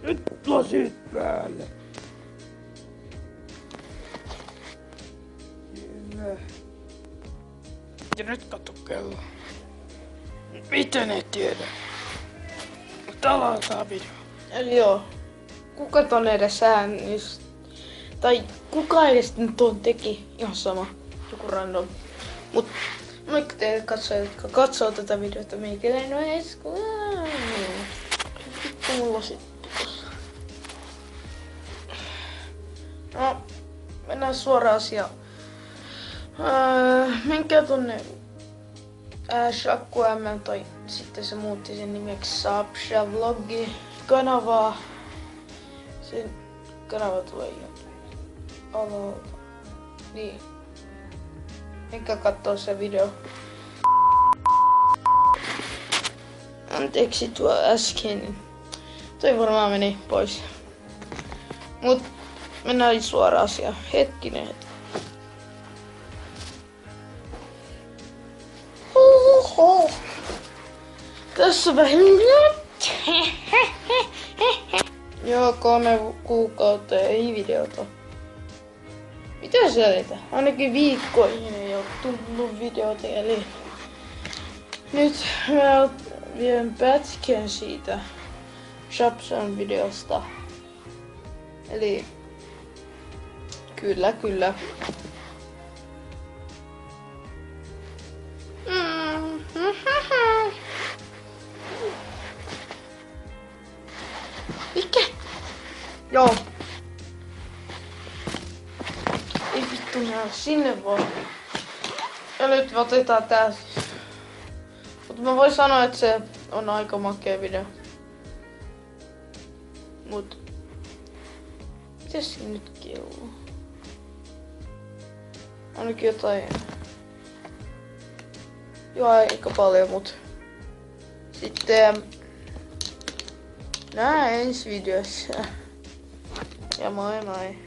Nyt lasit päälle. Kyllä. Ja nyt katso kello. Miten ei tiedä? Mutta aloitetaan video. Eli joo. Kuka ton edes tai kuka edes nyt ton teki? Ihan sama. Joku random. Mut moikka teille katsojat, jotka katsoo tätä videota. Meikäläinen on Esku. Vittu mulla sitten tossa. No, mennään suoraan asiaan. Menkää tonne Shakku M, tai sitten se muutti sen nimeksi Sapsha Vlogi kanavaa. Sen kanava tulee ihan alalta. Niin. Menkää kattoo se video. Anteeksi tuo äsken. Toi varmaan meni pois. Mut mennään suoraan asiaan. Hetkinen. Tässä on vähän joo, 3 kuukautta ei videota. Mitä selitä? Ainakin viikkoihin ei oo tullut videota, eli nyt mä vien pätkän siitä Shapsan videosta. Eli kyllä. Mikä? Joo. Ei vittu nää sinne vaan. Ja nyt otetaan tää siis. Mut mä voin sanoa, että se on aika makea video. Mut mitäs se nyt kelluu? Ainakin jotain. Joo, aika paljon, mut sitten nähdään ensi videossa. Ja moi moi.